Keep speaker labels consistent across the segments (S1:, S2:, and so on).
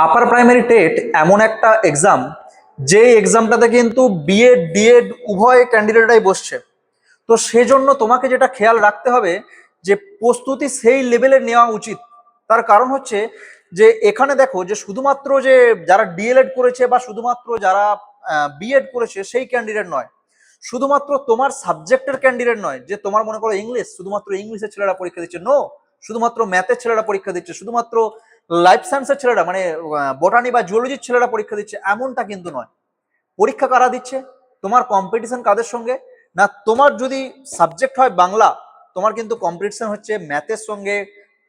S1: Upper primary TET এমন একটা exam, যে এক্সামটাতে কিন্তু বিএড ডিএড উভয় ক্যান্ডিডেটরাই বসছে। তো সেজন্য তোমাকে যেটা খেয়াল রাখতে হবে যে প্রস্তুতি সেই লেভেলের নেওয়া উচিত। তার কারণ হচ্ছে যে এখানে দেখো যে শুধুমাত্র যে যারা ডিএলএড করেছে বা শুধুমাত্র যারা বিএড করেছে সেই ক্যান্ডিডেট নয়, শুধুমাত্র তোমার সাবজেক্টের ক্যান্ডিডেট নয়, যে তোমার মনে করো ইংলিশ, শুধুমাত্র ইংলিশের ছেলেরা পরীক্ষা দিচ্ছে, নো, শুধুমাত্র ম্যাথের ছেলেরা পরীক্ষা দিচ্ছে, শুধুমাত্র লাইফ সায়েন্সের ছেলেরা মানে বোটানি বা জুওলজির ছেলেরা পরীক্ষা দিচ্ছে, এমনটা কিন্তু নয়। পরীক্ষা কারা দিচ্ছে? তোমার কম্পিটিশন কাদের সঙ্গে? না, তোমার যদি সাবজেক্ট হয় বাংলা, তোমার কিন্তু কম্পিটিশন হচ্ছে ম্যাথের সঙ্গে,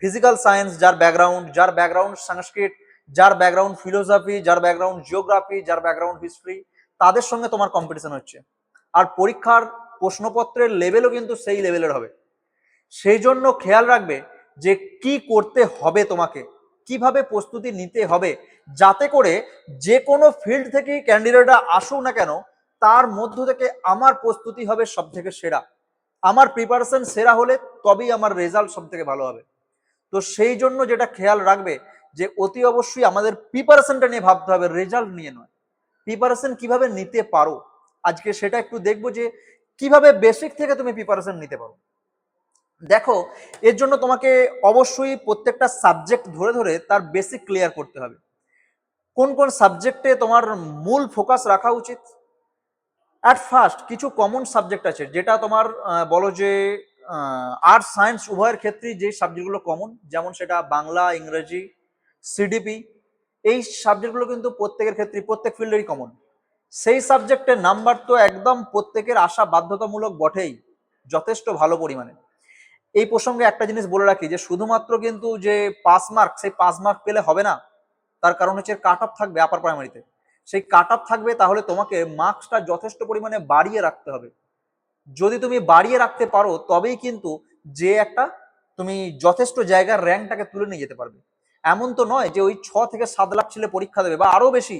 S1: ফিজিক্যাল সায়েন্স যার ব্যাকগ্রাউন্ড সংস্কৃত, যার ব্যাকগ্রাউন্ড ফিলোসফি, যার ব্যাকগ্রাউন্ড জিওগ্রাফি, যার ব্যাকগ্রাউন্ড হিস্ট্রি, তাদের সঙ্গে তোমার কম্পিটিশন হচ্ছে। আর পরীক্ষার প্রশ্নপত্রের লেভেলও কিন্তু সেই লেভেলের হবে। সেই জন্য খেয়াল রাখবে যে কি করতে হবে তোমাকে, কিভাবে প্রস্তুতি নিতে হবে, যাতে করে যে কোনো ফিল্ড থেকে ক্যান্ডিডেটরা আসুক না কেন, তার মধ্য থেকে আমার প্রস্তুতি হবে সব থেকে সেরা, আমার প্রিপারেশন সেরা হলে তবেই আমার রেজাল্ট সব থেকে ভালো হবে। তো সেই জন্য যেটা খেয়াল রাখবে যে অতি অবশ্যই আমাদের প্রিপারেশনটা নিয়ে ভাবতে হবে, রেজাল্ট নিয়ে নয়। প্রিপারেশন কিভাবে নিতে পারো, আজকে সেটা একটু দেখবো যে কিভাবে বেসিক থেকে তুমি প্রিপারেশন নিতে পারো। দেখো, এর জন্য তোমাকে অবশ্যই প্রত্যেকটা সাবজেক্ট ধরে ধরে তার বেসিক ক্লিয়ার করতে হবে। কোন কোন সাবজেক্টে তোমার মূল ফোকাস রাখা উচিত? অ্যাট ফার্স্ট কিছু কমন সাবজেক্ট আছে, যেটা তোমার বলো যে আর্টস সায়েন্স উভয়ের ক্ষেত্রেই যে সাবজেক্টগুলো কমন, যেমন সেটা বাংলা, ইংরেজি, সিডিপি, এই সাবজেক্টগুলো কিন্তু প্রত্যেকের ক্ষেত্রে প্রত্যেক ফিল্ডেরই কমন। সেই সাবজেক্টের নাম্বার তো একদম প্রত্যেকের আসা বাধ্যতামূলক বটেই, যথেষ্ট ভালো পরিমাণে। এই প্রসঙ্গে একটা জিনিস বলে রাখি যে শুধুমাত্র কিন্তু যে পাস মার্ক, সেই পাস মার্ক পেলে হবে না। তার কারণ হচ্ছে কাট অফ থাকবে আপার প্রাইমারিতে, সেই কাট অফ থাকবে, তাহলে তোমাকে মার্কসটা যথেষ্ট পরিমাণে বাড়িয়ে রাখতে হবে। যদি তুমি বাড়িয়ে রাখতে পারো তবেই কিন্তু যে একটা তুমি যথেষ্ট জায়গার র্যাঙ্কটাকে তুলে নিয়ে যেতে পারবে। এমন তো নয় যে ওই 6 থেকে 7 লাখ ছেলে পরীক্ষা দেবে বা আরো বেশি,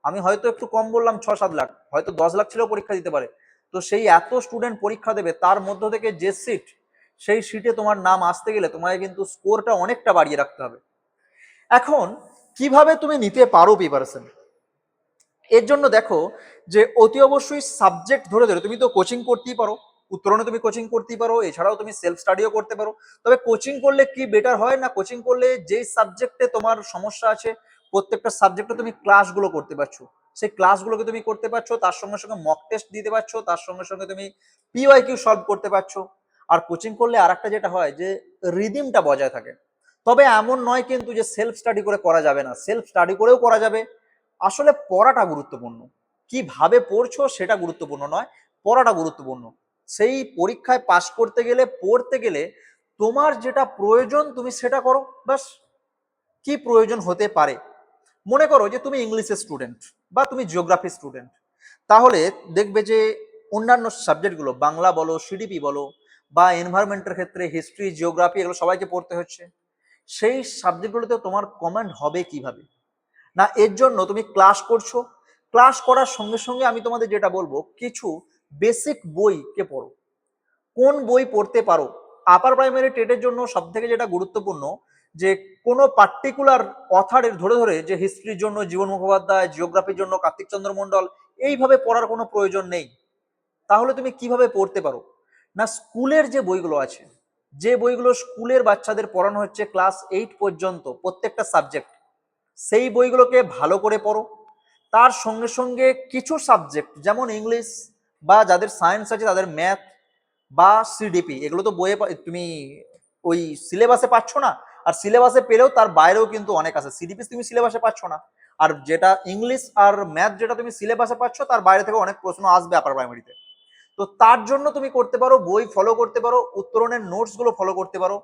S1: আমি হয়তো একটু কম বললাম, 6-7 লাখ, হয়তো 10 লাখ ছেলেও পরীক্ষা দিতে পারে। তো সেই এত স্টুডেন্ট পরীক্ষা দেবে, তার মধ্য থেকে যে সিট, সেই সিটে তোমার নাম আসতে গেলে তোমাকে কিন্তু স্কোরটা অনেকটা বাড়িয়ে রাখতে হবে। এখন কিভাবে তুমি নিতে পারো প্রিপারেশন, এর জন্য দেখো যে অতি অবশ্যই সাবজেক্ট ধরে ধরে তুমি তো কোচিং করতেই পারো, উত্তরণে তুমি কোচিং করতেই পারো, এছাড়াও তুমি সেলফ স্টাডিও করতে পারো। তবে কোচিং করলে কি বেটার হয় না, কোচিং করলে যেই সাবজেক্টে তোমার সমস্যা আছে প্রত্যেকটা সাবজেক্টে তুমি ক্লাসগুলো করতে পারছো, সেই ক্লাসগুলোকে তুমি করতে পারছো, তার সঙ্গে সঙ্গে মক টেস্ট দিতে পারছো, তার সঙ্গে সঙ্গে তুমি পিওয়াইকিউ সলভ করতে পারছো। আর কোচিং করলে আর একটা যেটা হয় যে রিদিমটা বজায় থাকে। তবে এমন নয় কিন্তু যে সেলফ স্টাডি করে করা যাবে না, সেলফ স্টাডি করেও করা যাবে। আসলে পড়াটা গুরুত্বপূর্ণ, কিভাবে পড়ছো সেটা গুরুত্বপূর্ণ নয়, পড়াটা গুরুত্বপূর্ণ। সেই পরীক্ষায় পাশ করতে গেলে, পড়তে গেলে তোমার যেটা প্রয়োজন তুমি সেটা করো, ব্যাস। কি প্রয়োজন হতে পারে? মনে করো যে তুমি ইংলিশের স্টুডেন্ট বা তুমি জিওগ্রাফি স্টুডেন্ট, তাহলে দেখবে যে অন্যান্য সাবজেক্টগুলো বাংলা বলো, সিডিপি বলো, বা এনভায়রনমেন্টের ক্ষেত্রে হিস্ট্রি, জিওগ্রাফি, এগুলো সবাইকে পড়তে হচ্ছে। সেই সাবজেক্টগুলোতে তোমার কমেন্ট হবে কিভাবে? না, এর জন্য তুমি ক্লাস করছো, ক্লাস করার সঙ্গে সঙ্গে আমি তোমাদের যেটা বলবো, কিছু বেসিক বইকে পড়ো। কোন বই পড়তে পারো? আপার প্রাইমারি টেটের জন্য সব থেকে যেটা গুরুত্বপূর্ণ, যে কোনো পার্টিকুলার অথারের ধরে ধরে, যে হিস্ট্রির জন্য জীবন মুখোপাধ্যায়, জিওগ্রাফির জন্য কার্তিক চন্দ্র মন্ডল, এইভাবে পড়ার কোনো প্রয়োজন নেই। তাহলে তুমি কিভাবে পড়তে পারো? না, স্কুলের যে বইগুলো আছে, যে বইগুলো স্কুলের বাচ্চাদের পড়ানো হচ্ছে ক্লাস 8 পর্যন্ত প্রত্যেকটা সাবজেক্ট, সেই বইগুলোকে ভালো করে পড়ো। তার সঙ্গে সঙ্গে কিছু সাবজেক্ট যেমন ইংলিশ, বা যাদের সায়েন্স আছে তাদের ম্যাথ বা সিডিপি, এগুলো তো বইয়ে তুমি ওই সিলেবাসে পাচ্ছ না। আর সিলেবাসে পেলেও তার বাইরেও কিন্তু অনেক আছে, সিডিপি তুমি সিলেবাসে পাচ্ছ না। আর যেটা ইংলিশ আর ম্যাথ যেটা তুমি সিলেবাসে পাচ্ছ, তার বাইরে থেকে অনেক প্রশ্ন আসবে আপার প্রাইমারিতে। তো তার জন্য তুমি করতে পারো বই ফলো করতে পারো, উত্তরণের নোটস গুলো ফলো করতে পারো।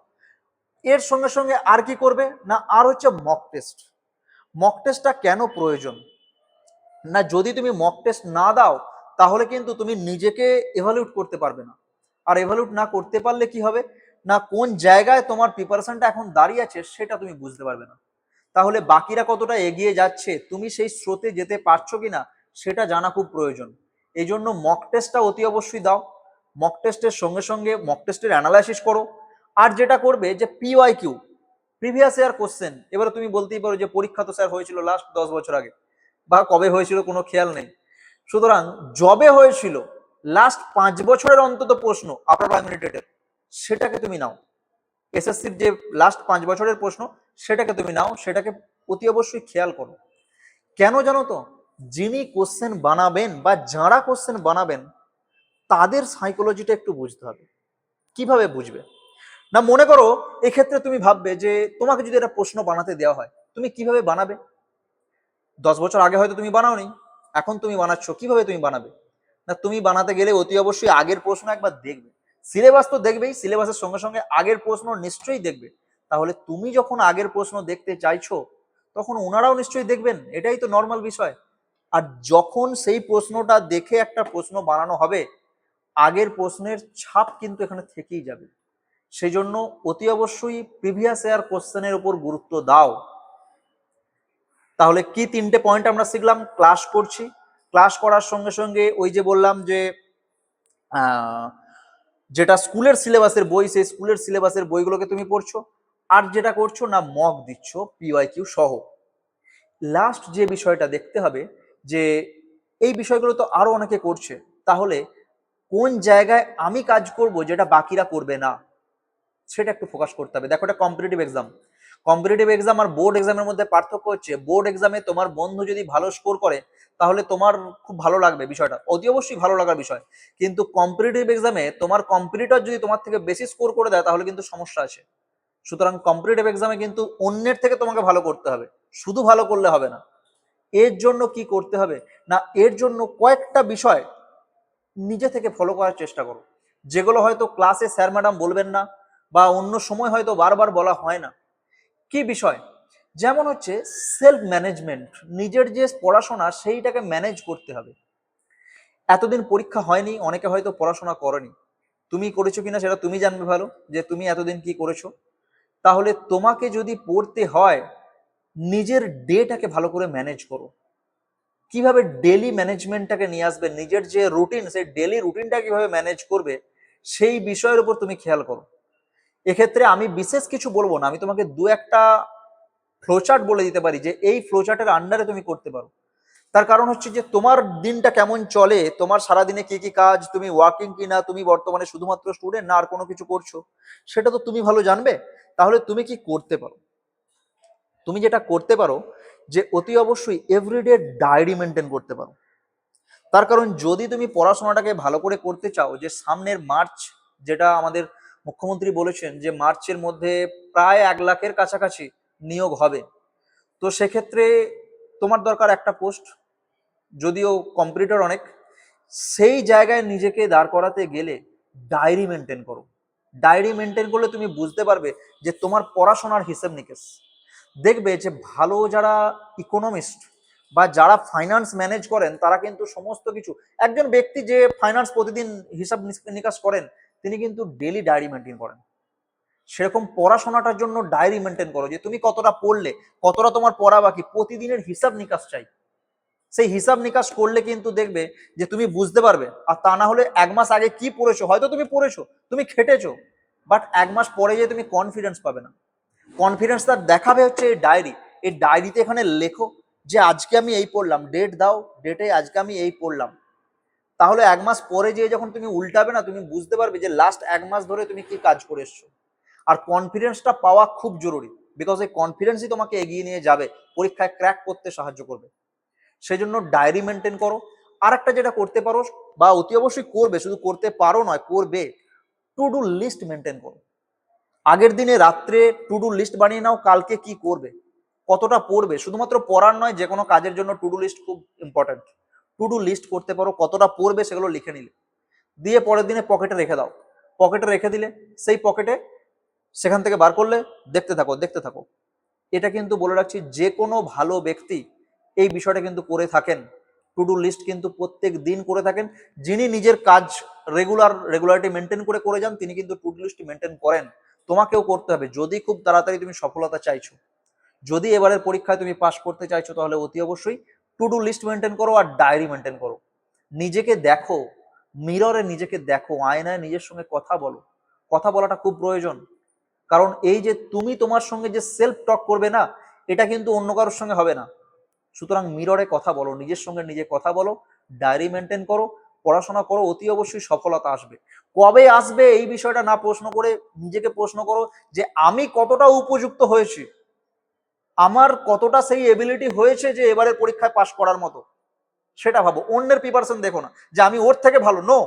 S1: এর সঙ্গে সঙ্গে আর কি করবে না, আর হচ্ছে মক টেস্ট। মক টেস্টটা কেন প্রয়োজন? না, যদি তুমি মক টেস্ট না দাও, তাহলে কিন্তু তুমি নিজেকে এভালুয়েট করতে পারবে না। আর এভালুয়েট না করতে পারলে কি হবে না, কোন জায়গায় তোমার প্রিপারেশনটা এখন দাঁড়িয়ে আছে সেটা তুমি বুঝতে পারবে না। তাহলে বাকিরা কতটা এগিয়ে যাচ্ছে, তুমি সেই স্রোতে যেতে পারছো কিনা, সেটা জানা খুব প্রয়োজন। এই জন্য মক টেস্টটা অতি অবশ্যই দাও। মক টেস্টের সঙ্গে সঙ্গে মক টেস্টের অ্যানালাইসিস করো। আর যেটা করবে যে P Y Q, previous year question. এবারে তুমি বলতেই পারো যে পরীক্ষা তো স্যার হয়েছিল লাস্ট 10 বছর আগে, বা কবে হয়েছিল কোনো খেয়াল নেই। সুতরাং জবে হয়েছিল লাস্ট 5 বছরের অন্তত প্রশ্ন আপার প্রাইমারি টেটের, সেটাকে তুমি নাও। এসএসসির যে লাস্ট 5 বছরের প্রশ্ন সেটাকে তুমি নাও, সেটাকে অতি অবশ্যই খেয়াল করো। কেন জানো তো, যিনি কোশ্চেন বানাবেন বা যারা কোশ্চেন বানাবেন তাদের সাইকোলজিটা একটু বুঝতে হবে। কিভাবে বুঝবে না, মনে করো এক্ষেত্রে তুমি ভাববে যে তোমাকে যদি একটা প্রশ্ন বানাতে দেওয়া হয় তুমি কিভাবে বানাবে। 10 বছর আগে হয়তো তুমি বানাওনি, এখন তুমি বানাচ্ছ, কিভাবে তুমি বানাবে না, তুমি বানাতে গেলে অতি অবশ্যই আগের প্রশ্ন একবার দেখবে। সিলেবাস তো দেখবেই, সিলেবাসের সঙ্গে সঙ্গে আগের প্রশ্ন নিশ্চয়ই দেখবে। তাহলে তুমি যখন আগের প্রশ্ন দেখতে চাইছো তখন ওনারাও নিশ্চয়ই দেখবেন, এটাই তো নর্মাল বিষয়। আর যখন সেই প্রশ্নটা দেখে একটা প্রশ্ন বানানো হবে আগের প্রশ্নের ছাপ কিন্তু এখানে থেকেই যাবে। সেই জন্য অতি অবশ্যই প্রিভিয়াস ইয়ার কোশ্চেনের উপর গুরুত্ব দাও। তাহলে কি 3টে পয়েন্ট আমরা শিখলাম, ক্লাস করছি, ক্লাস করার সঙ্গে সঙ্গে ওই যে বললাম যে যেটা স্কুলের সিলেবাসের বই সেই স্কুলের সিলেবাসের বইগুলোকে তুমি পড়ছো, আর যেটা করছো না মক দিচ্ছ পিওয়াইকিউ সহ। লাস্ট যে বিষয়টা দেখতে হবে যে এই বিষয়গুলো তো আরো অনেকে করছে, তাহলে কোন জায়গায় আমি কাজ করব যেটা বাকিরা করবে না সেটা একটু ফোকাস করতে হবে। দেখো, এটা কম্পিটিটিভ এক্সাম। কম্পিটিটিভ এক্সাম আর বোর্ড এক্সামের মধ্যে পার্থক্য হচ্ছে, বোর্ড এক্সামে তোমার বন্ধু যদি ভালো স্কোর করে তাহলে তোমার খুব ভালো লাগবে বিষয়টা, অতি অবশ্যই ভালো লাগার বিষয়। কিন্তু কম্পিটিটিভ এক্সামে তোমার কম্পিটিটর যদি তোমার থেকে বেশি স্কোর করে দেয় তাহলে কিন্তু সমস্যা আছে। সুতরাং কম্পিটিটিভ এক্সামে কিন্তু অন্যের থেকে তোমাকে ভালো করতে হবে, শুধু ভালো করলে হবে না। এর জন্য কি করতে হবে না, এর জন্য কয়েকটা বিষয় নিজে থেকে ফলো করার চেষ্টা করো, যেগুলো হয়তো ক্লাসে স্যার ম্যাডাম বলবেন না বা অন্য সময় হয়তো বারবার বলা হয় না। কি বিষয়, যেমন হচ্ছে সেলফ ম্যানেজমেন্ট, নিজের যে পড়াশোনা সেইটাকে ম্যানেজ করতে হবে। এতদিন পরীক্ষা হয়নি, অনেকে হয়তো পড়াশোনা করেনি, তুমি করেছো কিনা সেটা তুমি জানবে ভালো, যে তুমি এতদিন কি করেছো। তাহলে তোমাকে যদি পড়তে হয় নিজের ডেটাকে ভালো করে ম্যানেজ করো। কিভাবে ডেলি ম্যানেজমেন্টটাকে নিয়ে আসবে, নিজের যে রুটিন সেই ডেলি রুটিনটা কিভাবে ম্যানেজ করবে সেই বিষয়ের উপর তুমি খেয়াল করো। এক্ষেত্রে আমি বিশেষ কিছু বলবো না, আমি তোমাকে দু একটা ফ্লোচার্ট বলে দিতে পারি যে এই ফ্লোচার্টের আন্ডারে তুমি করতে পারো। তার কারণ হচ্ছে যে তোমার দিনটা কেমন চলে, তোমার সারাদিনে কি কি কাজ, তুমি ওয়ার্কিং কিনা, তুমি বর্তমানে শুধুমাত্র স্টুডেন্ট না আর কোনো কিছু করছো, সেটা তো তুমি ভালো জানবে। তাহলে তুমি কি করতে পারো, তুমি যেটা করতে পারো যে অতি অবশ্যই এভরিডে ডায়েরি মেনটেন করতে পারো। তার কারণ যদি তুমি পড়াশোনাটাকে ভালো করে করতে চাও, যে সামনের মার্চ, যেটা আমাদের মুখ্যমন্ত্রী বলেছেন যে মার্চের মধ্যে প্রায় 1 লাখের কাছাকাছি নিয়োগ হবে, তো সেক্ষেত্রে তোমার দরকার একটা পোস্ট, যদিও কম্পিটিটর অনেক। সেই জায়গায় নিজেকে দাঁড় করাতে গেলে ডায়েরি মেনটেন করো। ডায়েরি মেনটেন করলে তুমি বুঝতে পারবে যে তোমার পড়াশোনার হিসেব নিকেশ। দেখবে যে ভালো যারা ইকোনমিস্ট বা যারা ফাইন্যান্স ম্যানেজ করেন তারা কিন্তু সমস্ত কিছু, একজন ব্যক্তি যে ফাইন্যান্স প্রতিদিন হিসাব নিকাশ করেন তিনি কিন্তু ডেলি ডায়েরি মেনটেন করেন। সেরকম পড়াশোনাটার জন্য ডায়েরি মেনটেন করো, যে তুমি কতটা পড়লে, কতটা তোমার পড়া বাকি, প্রতিদিনের হিসাব নিকাশ চাই। সেই হিসাব নিকাশ করলে কিন্তু দেখবে যে তুমি বুঝতে পারবে। আর তা না হলে 1 মাস আগে কি পড়েছো, হয়তো তুমি পড়েছো, তুমি খেটেছো, বাট 1 মাস পরে যে তুমি কনফিডেন্স পাবে না। কনফিডেন্সটা দেখাবে হচ্ছে এই ডায়েরি। এই ডায়েরিতে এখানে লেখো যে আজকে আমি এই পড়লাম, ডেট দাও, ডেটে আজকে আমি এই পড়লাম। তাহলে 1 মাস পরে যেয়ে যখন তুমি উল্টাবে না, তুমি বুঝতে পারবে যে লাস্ট 1 মাস ধরে তুমি কি কাজ করে এসছো। আর কনফিডেন্সটা পাওয়া খুব জরুরি, বিকজ এই কনফিডেন্সই তোমাকে এগিয়ে নিয়ে যাবে, পরীক্ষায় ক্র্যাক করতে সাহায্য করবে। সেই জন্য ডায়েরি মেনটেন করো। আর একটা যেটা করতে পারো বা অতি অবশ্যই করবে, শুধু করতে পারো নয় করবে, টু ডু লিস্ট মেনটেন করো। আগের দিনে রাত্রে টু ডু লিস্ট বানিয়ে নাও, কালকে কি করবে, কতটা পড়বে, শুধুমাত্র পড়ার নয়, যে কোনো কাজের জন্য টু ডু লিস্ট খুব ইম্পর্টেন্ট। টু ডু লিস্ট করতে পারো, কতটা পড়বে সেগুলো লিখে নিলে, দিয়ে পরের দিনে পকেটে রেখে দাও। পকেটে রেখে দিলে সেই পকেটে সেখান থেকে বার করলে দেখতে থাকো দেখতে থাকো। এটা কিন্তু বলে রাখছি, যে কোনো ভালো ব্যক্তি এই বিষয়টা কিন্তু করে থাকেন, টু ডু লিস্ট কিন্তু প্রত্যেক দিন করে থাকেন। যিনি নিজের কাজ রেগুলারিটি মেনটেন করে করে যান তিনি কিন্তু টু ডু লিস্ট মেনটেন করেন। তোমাকেও করতে হবে যদি খুব তাড়াতাড়ি তুমি সফলতা চাইছো, যদি এবারের পরীক্ষায় তুমি পাস করতে চাইছো, তাহলে অতি অবশ্যই টু ডু লিস্ট মেনটেন করো আর ডায়েরি মেনটেন করো। নিজেকে দেখো, মিররে নিজেকে দেখো, আয়নায় নিজের সঙ্গে কথা বলো। কথা বলাটা খুব প্রয়োজন। কারণ এই যে তুমি তোমার সঙ্গে যে সেলফ টক করবে না, এটা কিন্তু অন্য কারোর সঙ্গে হবে না। সুতরাং মিররে কথা বলো, নিজের সঙ্গে নিজে কথা বলো, ডায়েরি মেনটেন করো, পড়াশোনা করো, অতি অবশ্যই সফলতা আসবে। কবে আসবে এই বিষয়টা না প্রশ্ন করে নিজেকে প্রশ্ন করো যে আমি কতটা উপযুক্ত হয়েছি, আমার কতটা সেই এবিলিটি হয়েছে যে এবারের পরীক্ষায় পাশ করার মতো, সেটা ভাবো। অন্যের প্রিপারেশন দেখো না যে আমি ওর থেকে ভালো, নো,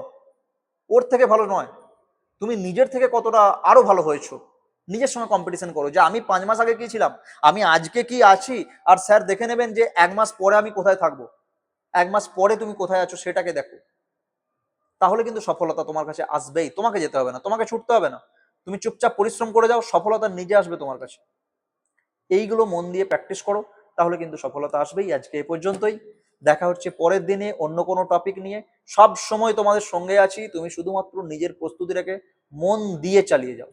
S1: ওর থেকে ভালো নয়, তুমি নিজের থেকে কতটা আরো ভালো হয়েছো, নিজের সঙ্গে কম্পিটিশন করো যে আমি 5 মাস আগে কি ছিলাম, আমি আজকে কি আছি, আর স্যার দেখে নেবেন যে 1 মাস পরে আমি কোথায় থাকবো। 1 মাস পরে তুমি কোথায় আছো সেটাকে দেখো, তাহলে কিন্তু সফলতা তোমার কাছে আসবেই। তোমাকে যেতে হবে না, তোমাকে ছুটতে হবে না, তুমি চুপচাপ পরিশ্রম করে যাও, সফলতা নিজে আসবে তোমার কাছে। এইগুলো মন দিয়ে প্র্যাকটিস করো, তাহলে কিন্তু সফলতা আসবেই। আজকে এ পর্যন্তই, দেখা হচ্ছে পরের দিনে অন্য কোনো টপিক নিয়ে। সব সময় তোমাদের সঙ্গে আছি, তুমি শুধুমাত্র নিজের প্রস্তুতিটাকে মন দিয়ে চালিয়ে যাও।